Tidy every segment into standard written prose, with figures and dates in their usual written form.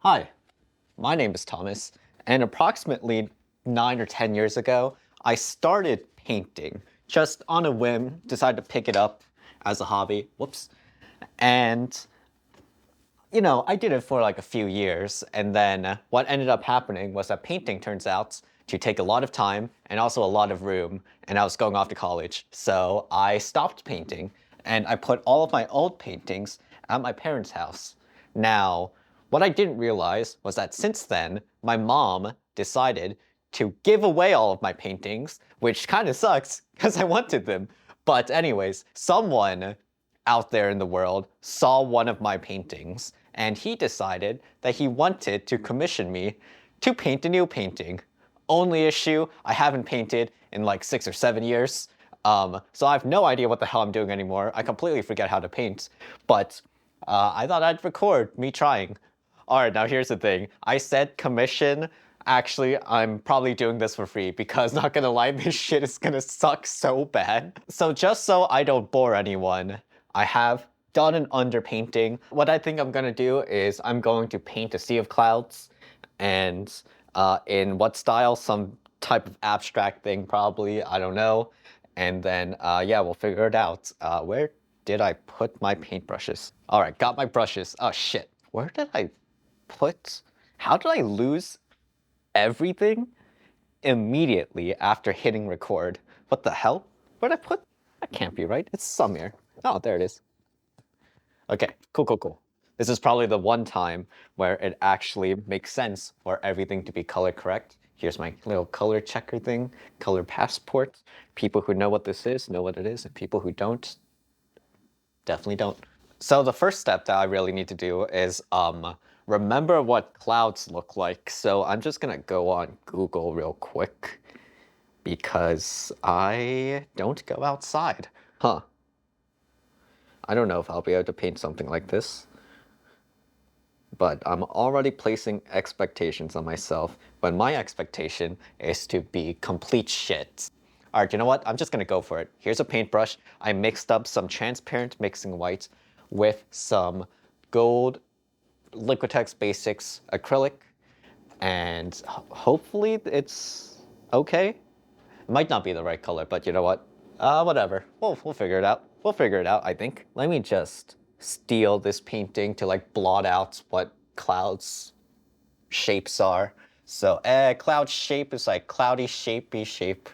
Hi, my name is Thomas, and approximately 9 or 10 years ago, I started painting. Just on a whim, decided to pick it up as a hobby. Whoops. And, I did it for like a few years, and then what ended up happening was that painting turns out to take a lot of time and also a lot of room, and I was going off to college. So I stopped painting, and I put all of my old paintings at my parents' house. Now, what I didn't realize was that since then, my mom decided to give away all of my paintings, which kind of sucks because I wanted them. But anyways, someone out there in the world saw one of my paintings and he decided that he wanted to commission me to paint a new painting. Only issue, I haven't painted in like 6 or 7 years. So I have no idea what the hell I'm doing anymore. I completely forget how to paint. But I thought I'd record me trying. All right, now here's the thing. I said commission. Actually, I'm probably doing this for free because not gonna lie, this shit is gonna suck so bad. So just so I don't bore anyone, I have done an underpainting. What I think I'm gonna do is I'm going to paint a sea of clouds and in what style? Some type of abstract thing probably, I don't know. And then yeah, we'll figure it out. Where did I put my paintbrushes? All right, got my brushes. Oh shit, where did I put, how did I lose everything immediately after hitting record? What the hell? Where'd I put? That can't be right. It's somewhere. Oh, there it is. Okay, cool, cool, cool. This is probably the one time where it actually makes sense for everything to be color correct. Here's my little color checker thing, color passport. People who know what this is know what it is, and people who don't, definitely don't. So the first step that I really need to do is remember what clouds look like. So I'm just gonna go on Google real quick because I don't go outside. Huh. I don't know if I'll be able to paint something like this, but I'm already placing expectations on myself when my expectation is to be complete shit. All right, you know what? I'm just gonna go for it. Here's a paintbrush. I mixed up some transparent mixing white with some gold Liquitex Basics acrylic, and hopefully it's okay. It might not be the right color, but you know what? Whatever. We'll figure it out. We'll figure it out, I think. Let me just steal this painting to like blot out what clouds shapes are. So, cloud shape is like cloudy, shapey shape,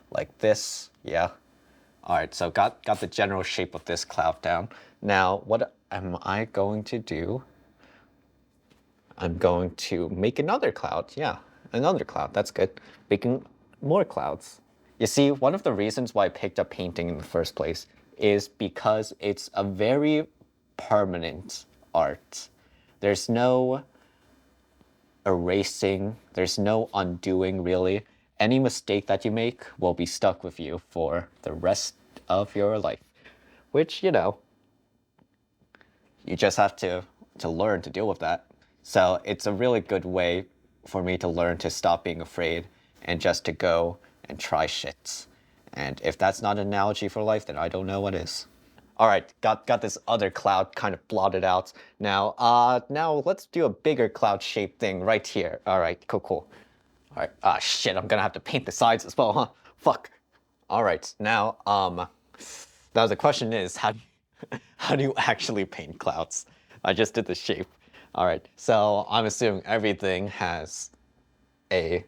like this. Yeah. All right. So got the general shape of this cloud down. Now, what am I going to do? I'm going to make another cloud. Yeah, another cloud. That's good. Making more clouds. You see, one of the reasons why I picked up painting in the first place is because it's a very permanent art. There's no erasing, there's no undoing really. Any mistake that you make will be stuck with you for the rest of your life, which, you just have to learn to deal with that. So it's a really good way for me to learn to stop being afraid and just to go and try shit. And if that's not an analogy for life, then I don't know what is. All right, got this other cloud kind of blotted out. Now let's do a bigger cloud shape thing right here. All right, cool, cool. All right, shit, I'm gonna have to paint the sides as well, huh? Fuck. All right, now the question is, how do you actually paint clouds? I just did the shape. All right, so I'm assuming everything has a,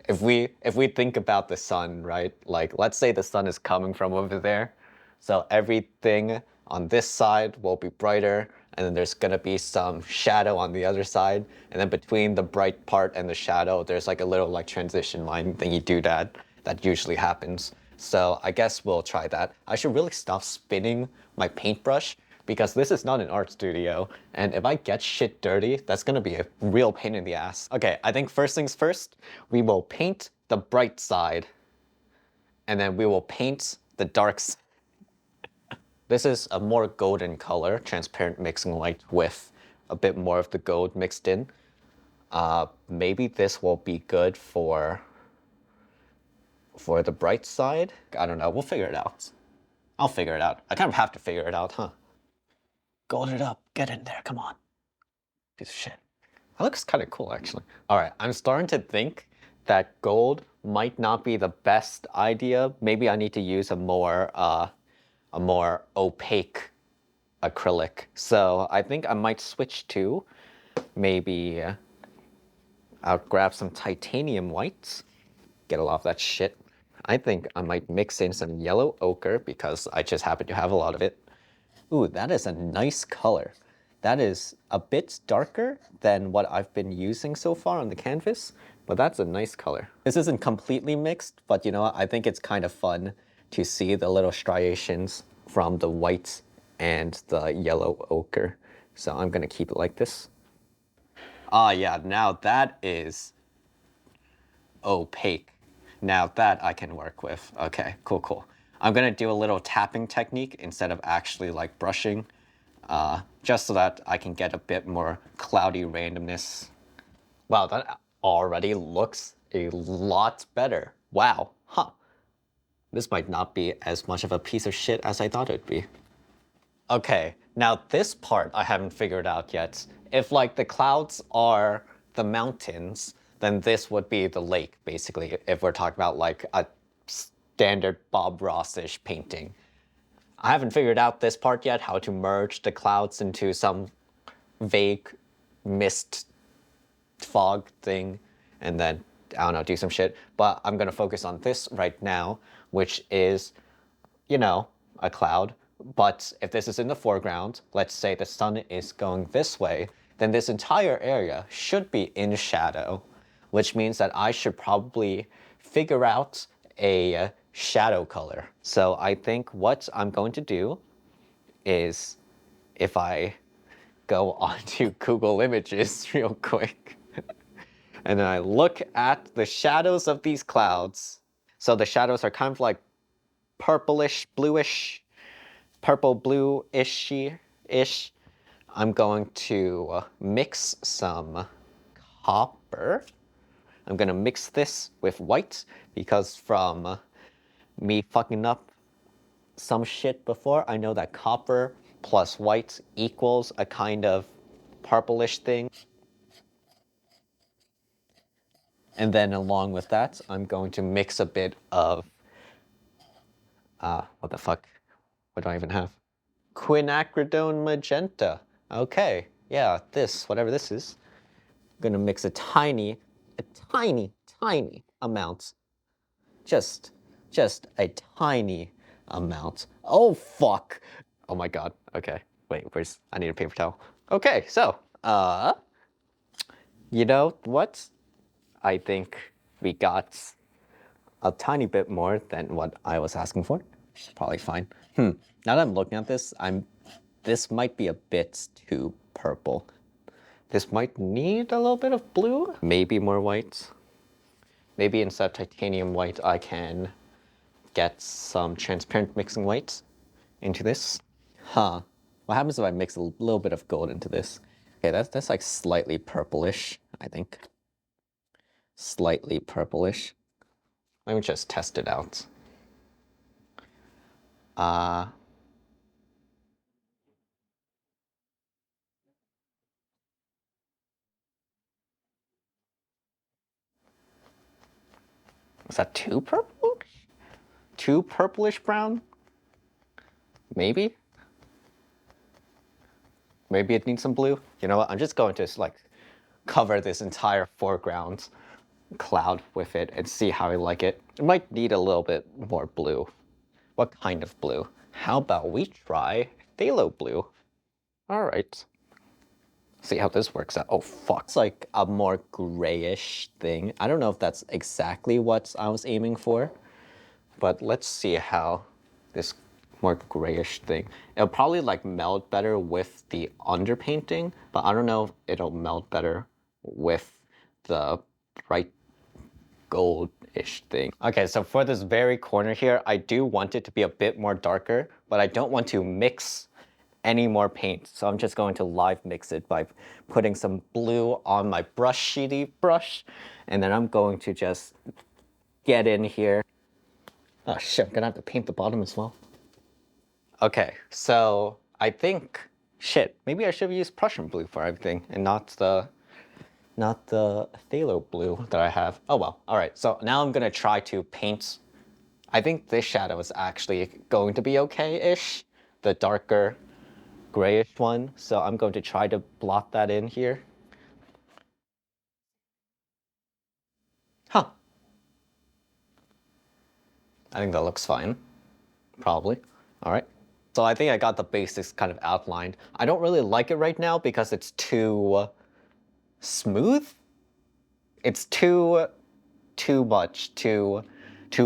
if we think about the sun, right? Like let's say the sun is coming from over there. So everything on this side will be brighter, and then there's gonna be some shadow on the other side. And then between the bright part and the shadow, there's like a little like transition line thingy doodad that usually happens. So I guess we'll try that. I should really stop spinning my paintbrush because this is not an art studio. And if I get shit dirty, that's gonna be a real pain in the ass. Okay, I think first things first, we will paint the bright side and then we will paint the dark side. This is a more golden color, transparent mixing light with a bit more of the gold mixed in. Maybe this will be good for the bright side. I don't know, we'll figure it out. I'll figure it out. I kind of have to figure it out, huh? Gold it up, get in there, come on. Piece of shit. That looks kind of cool, actually. All right, I'm starting to think that gold might not be the best idea. Maybe I need to use a more opaque acrylic. So I think I might switch to maybe I'll grab some titanium whites, get a lot of that shit. I think I might mix in some yellow ochre because I just happen to have a lot of it. Ooh, that is a nice color. That is a bit darker than what I've been using so far on the canvas, but that's a nice color. This isn't completely mixed, but you know what? I think it's kind of fun to see the little striations from the white and the yellow ochre. So I'm gonna keep it like this. Ah, yeah, now that is opaque. Now that I can work with. Okay, cool, cool. I'm gonna do a little tapping technique instead of actually like brushing, just so that I can get a bit more cloudy randomness. Wow, that already looks a lot better. Wow, huh. This might not be as much of a piece of shit as I thought it would be. Okay, now this part I haven't figured out yet. If like the clouds are the mountains, then this would be the lake, basically, if we're talking about like a standard Bob Ross-ish painting. I haven't figured out this part yet, how to merge the clouds into some vague mist fog thing, and then, I don't know, do some shit. But I'm gonna focus on this right now, which is, you know, a cloud. But if this is in the foreground, let's say the sun is going this way, then this entire area should be in shadow, which means that I should probably figure out a shadow color. So I think what I'm going to do is, if I go onto Google Images real quick, and then I look at the shadows of these clouds. So the shadows are kind of like purplish, bluish, purple blue-ish-ish. I'm going to mix some copper. I'm gonna mix this with white because from me fucking up some shit before, I know that copper plus white equals a kind of purplish thing. And then along with that, I'm going to mix a bit of, what the fuck? What do I even have? Quinacridone magenta. Okay, yeah, this, whatever this is. I'm gonna mix a tiny amount. Just a tiny amount. Oh, fuck. Oh my God, okay. Wait, I need a paper towel. Okay, so, you know what? I think we got a tiny bit more than what I was asking for. Probably fine. Now that I'm looking at this, this might be a bit too purple. This might need a little bit of blue, maybe more white. Maybe instead of titanium white, I can get some transparent mixing white into this. Huh. What happens if I mix a little bit of gold into this? Okay, that's like slightly purplish, I think. Slightly purplish. Let me just test it out. Is that too purplish? Too purplish brown? Maybe? Maybe it needs some blue? You know what, I'm just going to like cover this entire foreground cloud with it and see how I like it. It might need a little bit more blue. What kind of blue? How about we try phthalo blue? All right. See how this works out. Oh, fuck. It's like a more grayish thing. I don't know if that's exactly what I was aiming for, but let's see how this more grayish thing. It'll probably like meld better with the underpainting, but I don't know if it'll meld better with the bright gold-ish thing. Okay, so for this very corner here, I do want it to be a bit more darker, but I don't want to mix any more paint. So I'm just going to live mix it by putting some blue on my brush sheety brush, and then I'm going to just get in here. Oh shit, I'm gonna have to paint the bottom as well. Okay, so I think, shit, maybe I should have used Prussian blue for everything and not the not the phthalo blue that I have. Oh well, all right. So now I'm gonna try to paint. I think this shadow is actually going to be okay-ish, the darker grayish one. So I'm going to try to blot that in here. Huh. I think that looks fine, probably. All right. So I think I got the basics kind of outlined. I don't really like it right now because it's too smooth. It's too much, too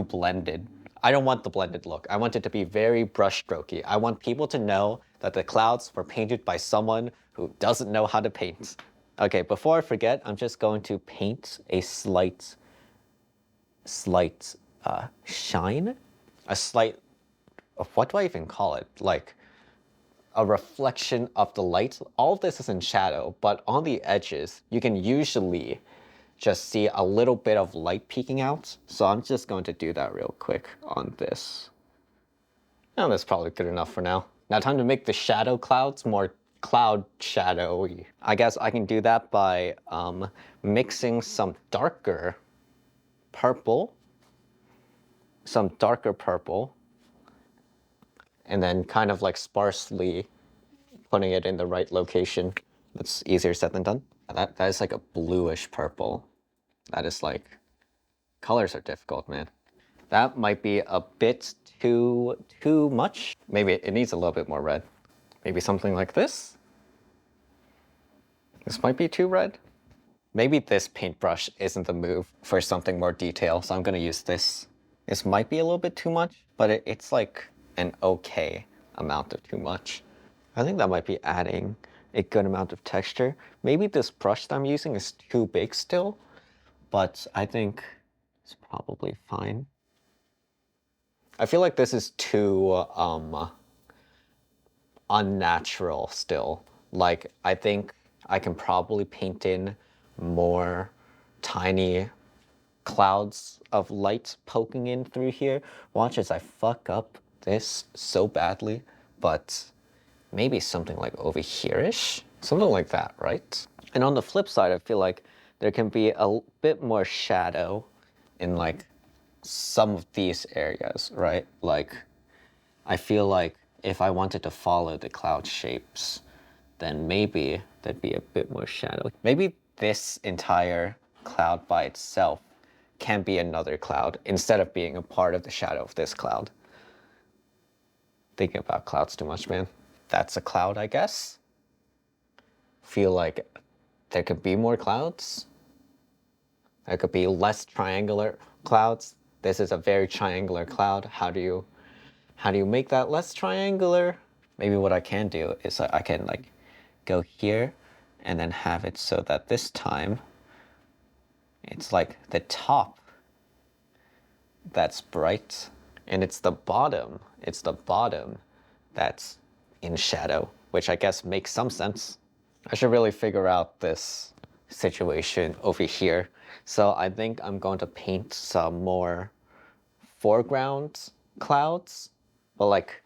blended. I don't want the blended look. I want it to be very brushstrokey. I want people to know that the clouds were painted by someone who doesn't know how to paint. Okay, before I forget, I'm just going to paint a slight shine, a slight, what do I even call it? Like a reflection of the light. All of this is in shadow, but on the edges, you can usually just see a little bit of light peeking out. So I'm just going to do that real quick on this. And that's probably good enough for now. Now time to make the shadow clouds more cloud shadowy. I guess I can do that by mixing some darker purple, and then kind of like sparsely putting it in the right location. That's easier said than done. That is like a bluish purple. That is like, colors are difficult, man. That might be a bit too much. Maybe it needs a little bit more red. Maybe something like this. This might be too red. Maybe this paintbrush isn't the move for something more detail, so I'm gonna use this. This might be a little bit too much, but it's like an okay amount of too much. I think that might be adding a good amount of texture. Maybe this brush that I'm using is too big still, but I think it's probably fine. I feel like this is too unnatural still. Like, I think I can probably paint in more tiny clouds of light poking in through here. Watch as I fuck up this so badly, but maybe something like over here-ish? Something like that, right? And on the flip side, I feel like there can be a bit more shadow in like some of these areas, right? Like, I feel like if I wanted to follow the cloud shapes, then maybe there'd be a bit more shadow. Maybe this entire cloud by itself can be another cloud instead of being a part of the shadow of this cloud. Thinking about clouds too much, man. That's a cloud, I guess. Feel like there could be more clouds. There could be less triangular clouds. This is a very triangular cloud. How do you make that less triangular? Maybe what I can do is I can like go here and then have it so that this time it's like the top that's bright and it's the bottom that's in shadow, which I guess makes some sense. I should really figure out this situation over here. So I think I'm going to paint some more foreground clouds, but like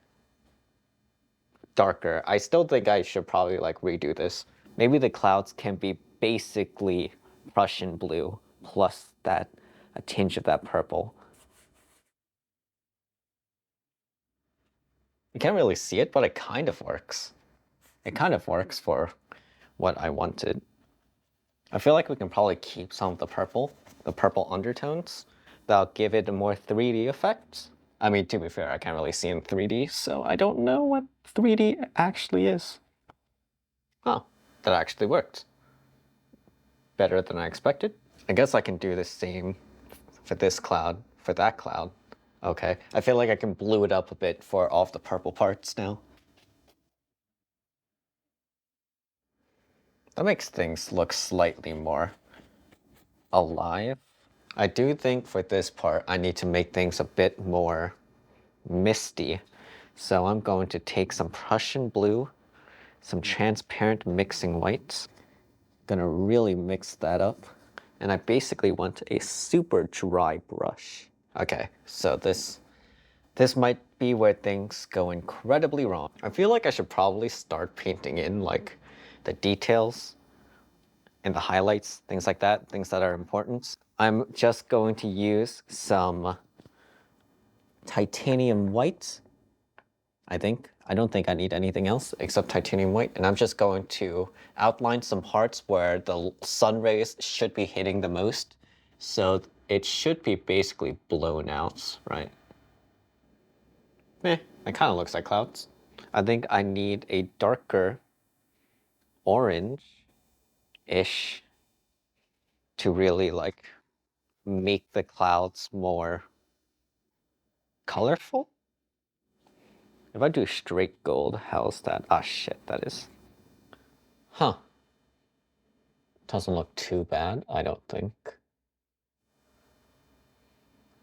darker. I still think I should probably like redo this. Maybe the clouds can be basically Prussian blue plus that a tinge of that purple. You can't really see it, but it kind of works. It kind of works for what I wanted. I feel like we can probably keep some of the purple undertones. That'll give it a more 3D effect. I mean, to be fair, I can't really see in 3D, so I don't know what 3D actually is. Oh, that actually worked. Better than I expected. I guess I can do the same for this cloud, for that cloud. Okay, I feel like I can blue it up a bit for all of the purple parts now. That makes things look slightly more alive. I do think for this part, I need to make things a bit more misty. So I'm going to take some Prussian blue, some transparent mixing whites. Gonna really mix that up. And I basically want a super dry brush. Okay, so this might be where things go incredibly wrong. I feel like I should probably start painting in like the details and the highlights, things like that, things that are important. I'm just going to use some titanium white, I think. I don't think I need anything else except titanium white, and I'm just going to outline some parts where the sun rays should be hitting the most. So it should be basically blown out, right? It kind of looks like clouds. I think I need a darker orange-ish to really like make the clouds more colorful. If I do straight gold, how's that? Ah, shit, that is. Huh. Doesn't look too bad, I don't think.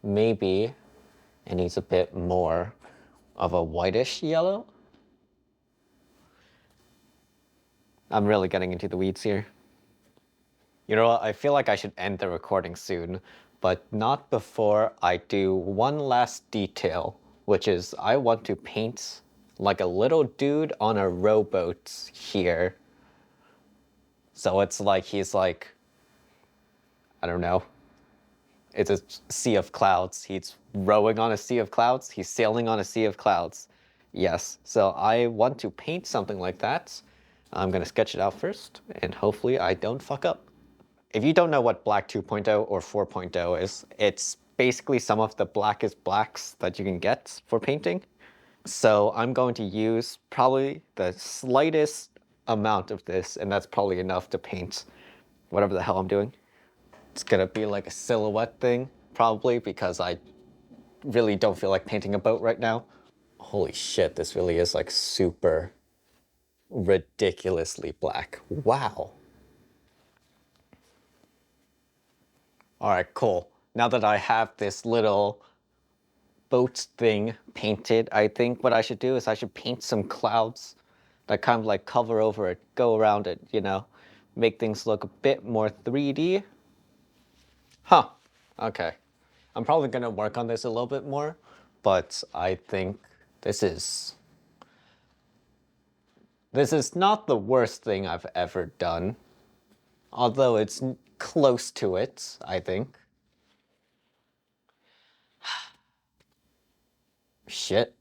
Maybe it needs a bit more of a whitish yellow. I'm really getting into the weeds here. You know what? I feel like I should end the recording soon, but not before I do one last detail, which is I want to paint like a little dude on a rowboat here. So it's like he's like, I don't know. It's a sea of clouds. He's rowing on a sea of clouds. He's sailing on a sea of clouds. Yes. So I want to paint something like that. I'm going to sketch it out first, and hopefully I don't fuck up. If you don't know what Black 2.0 or 4.0 is, it's basically some of the blackest blacks that you can get for painting. So I'm going to use probably the slightest amount of this, and that's probably enough to paint whatever the hell I'm doing. It's gonna be like a silhouette thing, probably, because I really don't feel like painting a boat right now. Holy shit, this really is like super ridiculously black. Wow. All right, cool. Now that I have this little boat thing painted, I think what I should do is I should paint some clouds that kind of like cover over it, go around it, you know, make things look a bit more 3D. Huh, okay. I'm probably gonna work on this a little bit more, but I think this is not the worst thing I've ever done, although it's close to it, I think. Shit.